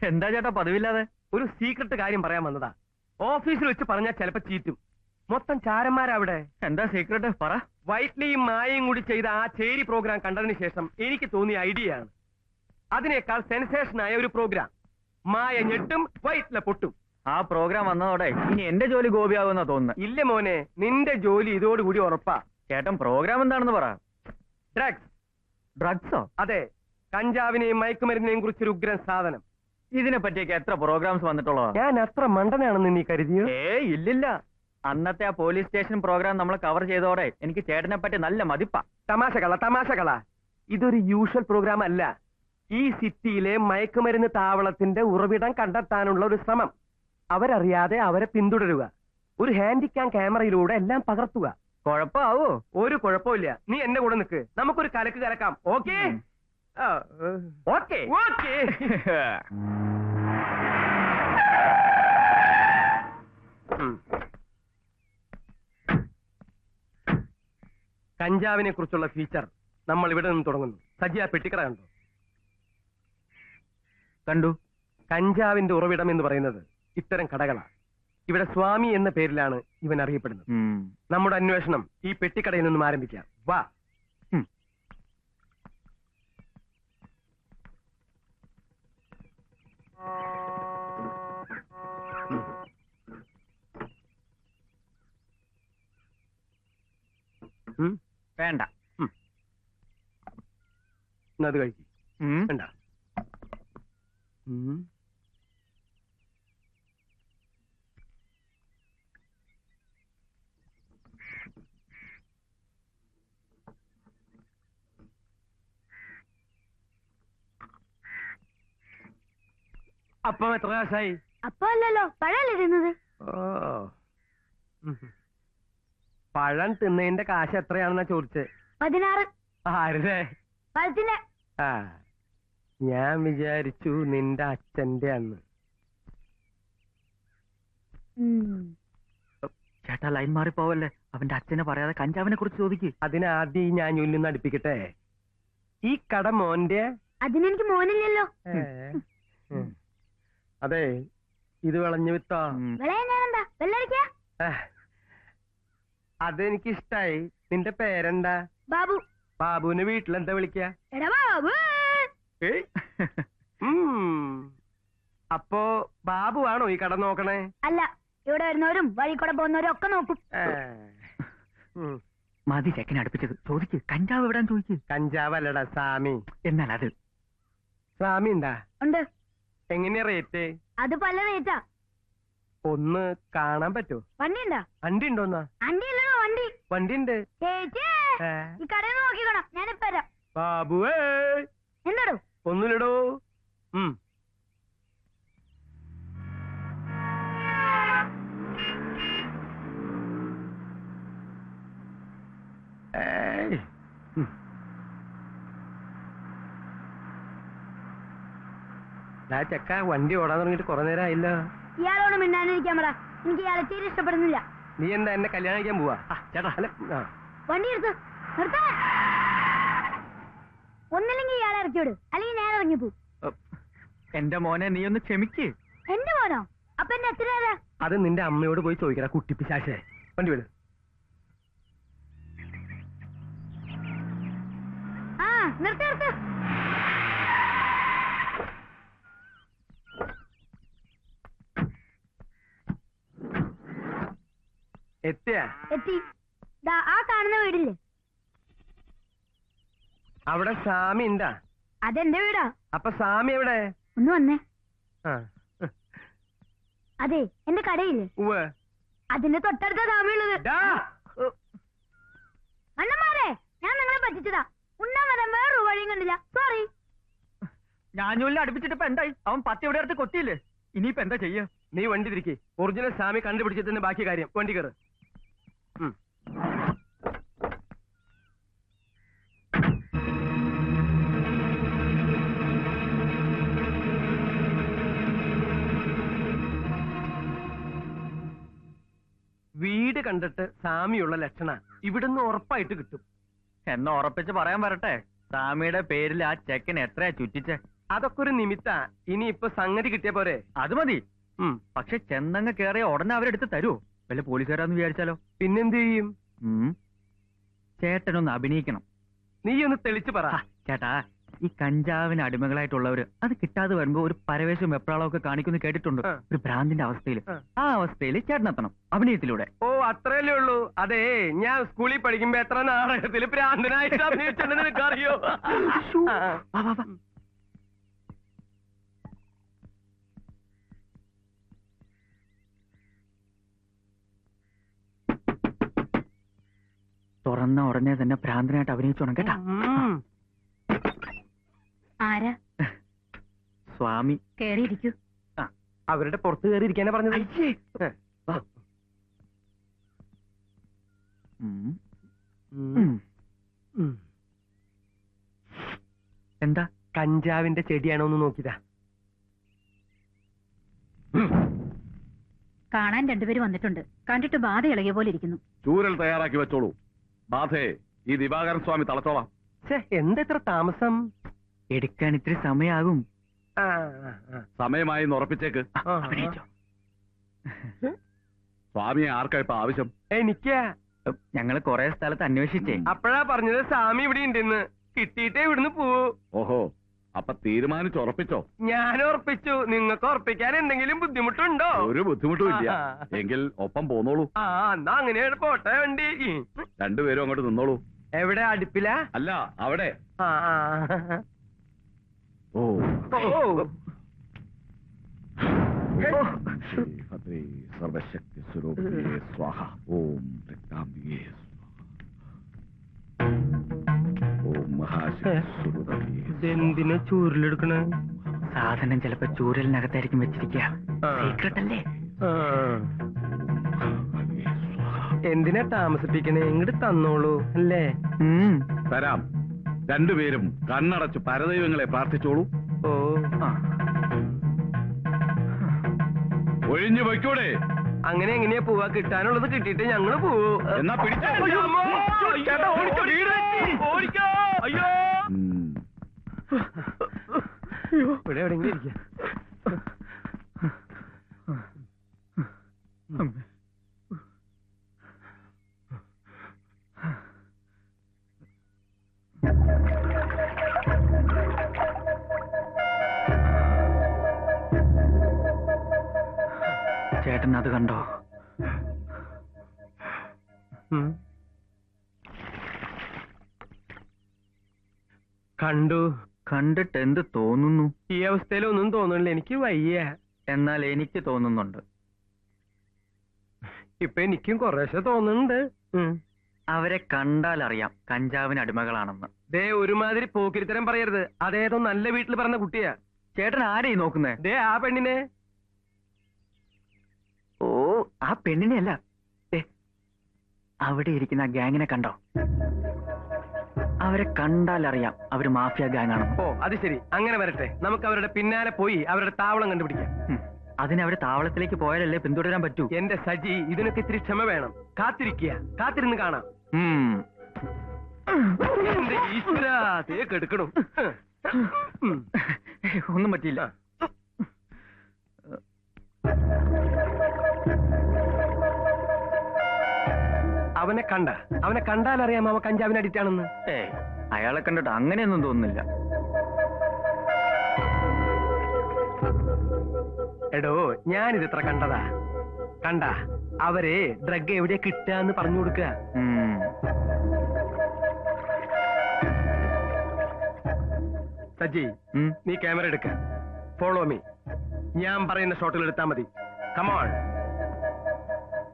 എന്താ ചേട്ടാ പതിവില്ലാതെ? ഒരു സീക്രട്ട് കാര്യം പറയാൻ വന്നതാ. ഓഫീസിൽ വെച്ച് പറഞ്ഞാൽ ചിലപ്പോ ചീറ്റും. മൊത്തം ചാരന്മാരാ അവിടെ. എന്താ സീക്രട്ട് പറ. വൈറ്റ്ലിയും മായയും കൂടി ചെയ്ത ആ ചേരി പ്രോഗ്രാം കണ്ടതിന് ശേഷം എനിക്ക് തോന്നിയ ഐഡിയ ആണ്. അതിനേക്കാൾ സെൻസേഷനായ ഒരു പ്രോഗ്രാം. മായ ഞെട്ടും, വൈറ്റ്ല പൊട്ടും. ആ പ്രോഗ്രാം വന്നതോടെ ഇനി എന്റെ ജോലി ഗോപിയാവുന്ന തോന്നുന്നു. ഇല്ല മോനെ, നിന്റെ ജോലി ഇതോടുകൂടി ഉറപ്പാ. ചേട്ടൻ പ്രോഗ്രാം എന്താണെന്ന് പറ. ഡ്രഗ്സ്. ഡ്രഗ്സോ? അതെ, കഞ്ചാവിനെയും മയക്കുമരുന്നിനെയും കുറിച്ചൊരു ഉഗ്രൻ സാധനം. ഇതിനെ പറ്റിയൊക്കെ എത്ര പ്രോഗ്രാംസ് വന്നിട്ടുള്ളതാ? ഞാൻ അത്ര മണ്ടനാണെന്ന് നീ കരുതിയോ? ഇല്ലില്ല. അന്നത്തെ ആ പോലീസ് സ്റ്റേഷൻ പ്രോഗ്രാം നമ്മൾ കവർ ചെയ്തോടെ എനിക്ക് ചേട്ടനെ പറ്റി നല്ല മതിപ്പാ. തമാശകള. ഇതൊരു യൂഷ്വൽ പ്രോഗ്രാം അല്ല. ഈ സിറ്റിയിലെ മയക്കുമരുന്ന് താവളത്തിന്റെ ഉറവിടം കണ്ടെത്താനുള്ള ഒരു ശ്രമം. അവരറിയാതെ അവരെ പിന്തുടരുക. ഒരു ഹാൻഡിക്യാം ക്യാമറയിലൂടെ എല്ലാം പകർത്തുക. കുഴപ്പമാവോ? ഒരു കുഴപ്പമില്ല. നീ എന്റെ കൂടെ നിൽക്ക്. നമുക്കൊരു കലക്ക് കലക്കാം. ഓക്കേ? ഓക്കേ. കഞ്ചാവിനെ കുറിച്ചുള്ള ഫീച്ചർ നമ്മൾ ഇവിടെ നിന്ന് തുടങ്ങുന്നു. സജിയ പെട്ടിക്കട കണ്ടോ? കണ്ടു. കഞ്ചാവിന്റെ ഉറവിടം എന്ന് പറയുന്നത് ഇത്തരം കടകളാണ്. ഇവിടെ സ്വാമി എന്ന പേരിലാണ് ഇവൻ അറിയപ്പെടുന്നത്. നമ്മുടെ അന്വേഷണം ഈ പെട്ടിക്കടയിൽ നിന്നും ആരംഭിക്കാം. വാ. വേണ്ട. അത് കഴിക്കും. വേണ്ട. അപ്പം എത്ര കാശായി? അപ്പൊ അല്ലല്ലോ, പഴല്ലേ തിന്നത്. പഴം തിന്നതിന്റെ കാശ് എത്രയാണെന്നാ ചോദിച്ചേ? 16. ആരുടെ? പഴത്തിന്റെ. ഞാൻ വിചാരിച്ചു നിന്റെ അച്ഛന്റെ അന്ന്. ചേട്ടാ ലൈൻ മാറിപ്പോവല്ലേ. അവന്റെ അച്ഛനെ പറയാതെ കഞ്ചാവിനെ കുറിച്ച് ചോദിക്ക്. അതിനാദ്യം ഞാൻ നിന്ന് അടുപ്പിക്കട്ടെ. ഈ കട മോന്റെ? അതിനെനിക്ക് മോനില്ലല്ലോ. അതെ, ഇത് വിളഞ്ഞു വിത്തോ? അതെനിക്കിഷ്ടായി. നിന്റെ പേരെന്താ? ബാബു. ബാബുവിനെ വീട്ടിലെന്താ വിളിക്ക? അപ്പോ ബാബു ആണോ ഈ കട നോക്കണേ? അല്ല, ഇവിടെ വരുന്നവരും വഴി കൂടെ പോകുന്നവരും ഒക്കെ നോക്കും. മതി ചെക്കനെ അടുപ്പിച്ചത്. ചോദിക്ക്, കഞ്ചാവ് എവിടാന്ന് ചോദിക്ക്. കഞ്ചാവ് അല്ലടാ, സാമി. എന്നാൽ അത് സാമി ഉണ്ടാ? ഉണ്ട്. എങ്ങനെയാ റേറ്റ്? അത് പല റേറ്റാ. ഒന്ന് കാണാൻ പറ്റോ? വണ്ടി ഉണ്ടാ? വണ്ടി ഉണ്ടോന്നാ? വണ്ടി ഇല്ലല്ലോ, വണ്ടി. വണ്ടി ഉണ്ട്. ഈ കടയിൽ നോക്കിക്കോണം, ഞാനിപ്പോ വരാം. ബാബുവേ. എന്താടോ? ഒന്നുമില്ലടോ. ചെക്ക വണ്ടി ഓടാൻ തുടങ്ങിട്ട് കുറെ നേരം ആയില്ല. ഇയാളോട് മിണ്ടാനിരിക്കാൻ പറ. എനിക്ക് ഇയാളെ തീരെ ഇഷ്ടപ്പെടുന്നില്ല. നീ എന്താ എന്നെ കല്യാണം കഴിക്കാൻ പോവാ? ചേട്ടാ വണ്ടി എടുത്ത് നിർത്താ. ഒന്നില്ലെങ്കിൽ ഇയാളെ ഇറക്കിവിട്, അല്ലെങ്കിൽ ഞാൻ ഇറങ്ങിപ്പോ. എന്റെ മോനെ നീ ഒന്ന് ക്ഷമിക്ക്. എന്റെ മോനോ? അപ്പൊ എന്നെ എത്ര? അത് നിന്റെ അമ്മയോട് പോയി ചോദിക്കടാ കുട്ടിപ്പിശാശേ. വണ്ടി വിട്. നിർത്ത് നിർത്ത്. എത്തി. ആ കാണുന്ന വീടില്ലേ, അവിടെ സാമി ഉണ്ടാ? അതെന്റെ വീടാ. അപ്പൊ സാമി എവിടെ? ഒന്ന് വന്നേ. അതെ, എന്റെ കടയില്ലേ, അതിന്റെ തൊട്ടടുത്ത സാമിയുള്ളത്. അണ്ണന്മാരെ, ഞാൻ നിങ്ങളെ പറ്റിച്ചതാ. ഉണ്ണാൻ വരാൻ വേറൊരു വഴിയും കണ്ടില്ല. സോറി. ഞാനും അടുപ്പിച്ചിട്ട് ഇപ്പൊ എന്തായി? അവൻ 10 എവിടെ അടുത്ത് കൊത്തിയില്ലേ? ഇനിയിപ്പോ എന്താ ചെയ്യാ? നീ വണ്ടി തിരിക്കേ. ഒറിജിനൽ സാമി കണ്ടുപിടിച്ചിട്ട് ബാക്കി കാര്യം. വണ്ടി കയറ്. വീട് കണ്ടിട്ട് സാമിയുള്ള ലക്ഷണ ഇവിടുന്ന് ഉറപ്പായിട്ട് കിട്ടും. എന്നാ ഉറപ്പിച്ച് പറയാൻ വരട്ടെ. സാമിയുടെ പേരിൽ ആ ചെക്കൻ എത്രയാ ചുറ്റിച്ചേ? അതൊക്കെ ഒരു നിമിത്ത. ഇനി ഇപ്പൊ സംഗതി കിട്ടിയ പോരെ. അത് മതി. ഉം. പക്ഷെ ചെന്നങ്ങ് കേറിയ ഉടനെ അവരെടുത്ത് തരുമോ? വല്ല പോലീസുകാരാന്ന് വിചാരിച്ചാലോ? പിന്നെന്ത് ചെയ്യും? ചേട്ടനൊന്ന് അഭിനയിക്കണം. നീ ഒന്ന് തെളിച്ചു പറ. ചേട്ടാ, ഈ കഞ്ചാവിന് അടിമകളായിട്ടുള്ളവര് അത് കിട്ടാതെ വരുമ്പോ ഒരു പരവേശവും വെപ്രാളവും ഒക്കെ കാണിക്കുന്നു കേട്ടിട്ടുണ്ട്. ഒരു ഭ്രാന്തിന്റെ അവസ്ഥയിൽ. ആ അവസ്ഥയിൽ ചേട്ടനെത്തണം അഭിനയത്തിലൂടെ. ഓ, അത്രയല്ലേ ഉള്ളൂ. അതെ, ഞാൻ സ്കൂളിൽ പഠിക്കുമ്പോ എത്ര നാടകത്തിൽ ഭ്രാന്തനായിട്ട് അഭിനയിച്ചിട്ടുണ്ടെന്ന് നിനക്കറിയോ? തുറന്ന ഉടനെ തന്നെ ഭ്രാന്തനായിട്ട് അഭിനയിച്ചോണം കേട്ടാ. ആരാ? സ്വാമി. കേറിയിരിക്കൂ. അവരുടെ പുറത്ത് കയറി ഇരിക്കാനാ പറഞ്ഞത്. എന്താ? കഞ്ചാവിന്റെ ചെടിയാണോ എന്ന് നോക്കിയതാ. കാണാൻ രണ്ടുപേര് വന്നിട്ടുണ്ട്. കണ്ടിട്ട് ബാധ ഇളകിയ പോലെ ഇരിക്കുന്നു. ചൂരൽ തയ്യാറാക്കി വെച്ചോളൂ. ബാധേ, ഈ ദിവാകരൻ സ്വാമി തളച്ചോളാം. എന്തെത്ര താമസം? എടുക്കാൻ ഇത്തിരി സമയാകും. സമയമായി ഉറപ്പിച്ചേക്ക്. സ്വാമിയെ ആർക്കാ ഇപ്പൊ ആവശ്യം? എനിക്കാ. ഞങ്ങള് കൊറേ സ്ഥലത്ത് അന്വേഷിച്ചേ. അപ്പഴാ പറഞ്ഞത് സ്വാമി ഇവിടെ ഉണ്ടെന്ന്. കിട്ടിയിട്ടേ ഇവിടുന്ന് പോവൂ. ഓഹോ, അപ്പൊ തീരുമാനിച്ചുറപ്പിച്ചോ? ഞാൻ ഉറപ്പിച്ചു. നിങ്ങൾക്ക് ഉറപ്പിക്കാൻ എന്തെങ്കിലും ബുദ്ധിമുട്ടുണ്ടോ? ഒരു ബുദ്ധിമുട്ടും ഇല്ല. എങ്കിൽ ഒപ്പം പോന്നോളൂ. എന്നാ അങ്ങനെയാണ് പോട്ടെ വണ്ടി. രണ്ടുപേരും അങ്ങോട്ട് നിന്നോളൂ. എവിടെ? അടുപ്പില? അല്ല, അവിടെ. ഓ, സർവശക്തി സ്വരൂപിയേ സ്വാഹ. ഓം രക്താംബികേ ഓം മഹാശക്തി. എന്തിനാ ചൂരിലെടുക്കണ? സാധനം ചിലപ്പോ ചൂരലിനകത്തായിരിക്കും വെച്ചിരിക്കുക. സീക്രട്ട് അല്ലേ? എന്തിനാ താമസിപ്പിക്കണേ? ഇങ്ങോട്ട് തന്നോളൂ. അല്ലേ? തരാം. രണ്ടുപേരും കണ്ണടച്ച് പരദൈവങ്ങളെ പ്രാർത്ഥിച്ചോളൂ. ഓ, ഒഴിഞ്ഞു വയ്ക്കൂടെ? അങ്ങനെ എങ്ങനെയാ പോവാ? കിട്ടാനുള്ളത് കിട്ടിയിട്ട് ഞങ്ങള് പോവൂ. എന്നാ പിടിച്ചോ. ഇവിടെ എവിടെയെങ്കിലും ഇരിക്കാം. ചേട്ടൻ അത് കണ്ടോ? കണ്ടു. കണ്ടിട്ട് എന്ത് തോന്നുന്നു? ഈ അവസ്ഥയിലൊന്നും തോന്നുന്നില്ല. എനിക്ക് വയ്യ. എന്നാൽ എനിക്ക് തോന്നുന്നുണ്ട്. ഇപ്പൊ എനിക്കും കുറേശ്ശെ തോന്നുന്നുണ്ട്. അവരെ കണ്ടാൽ അറിയാം കഞ്ചാവിന് അടിമകളാണെന്ന്. ദേ, ഒരുമാതിരി പോക്കിരിത്തരം പറയരുത്. അതേതോ നല്ല വീട്ടിൽ പറഞ്ഞ കുട്ടിയാ. ചേട്ടൻ ആരെയും നോക്കുന്നേ? ദേ, ആ പെണ്ണിനെ. ഓ, ആ പെണ്ണിനെ അല്ല, അവിടെ ഇരിക്കുന്ന ആ ഗ്യാങ്ങിനെ കണ്ടോ? അവരെ കണ്ടാൽ അറിയാം അവര് മാഫിയ ഗ്യാങ് ആണെന്ന്. ഓ, അത് ശരി. അങ്ങനെ വരട്ടെ. നമുക്ക് അവരുടെ പിന്നാലെ പോയി അവരുടെ താവളം കണ്ടുപിടിക്കാം. അതിനവര് താവളത്തിലേക്ക് പോയാലല്ലേ പിന്തുടരാൻ പറ്റൂ. എന്റെ സജി, ഇതിനൊക്കെ ഇത്തിരി ക്ഷമ വേണം. കാത്തിരിക്കുക. കാത്തിരുന്ന് കാണാം. എന്റെ ഈശ്വരാ, കെടുക്കണം. ഒന്നും പറ്റിയില്ല. അവനെ കണ്ടാൽ അറിയാം അവൻ കഞ്ചാവിന് അഡിക്റ്റ് ആണെന്ന്. അയാളെ കണ്ടിട്ട് അങ്ങനെയൊന്നും തോന്നുന്നില്ല. എടോ, ഞാനിത് ഇത്ര കണ്ട അവരെ ഡ്രഗ് എവിടെയാ കിട്ടാന്ന് പറഞ്ഞു കൊടുക്കുക. സജി, നീ ക്യാമറ എടുക്ക. Follow me. ഞാൻ പറയുന്ന ഷോട്ടുകൾ എടുത്താൽ മതി. കമോൺ.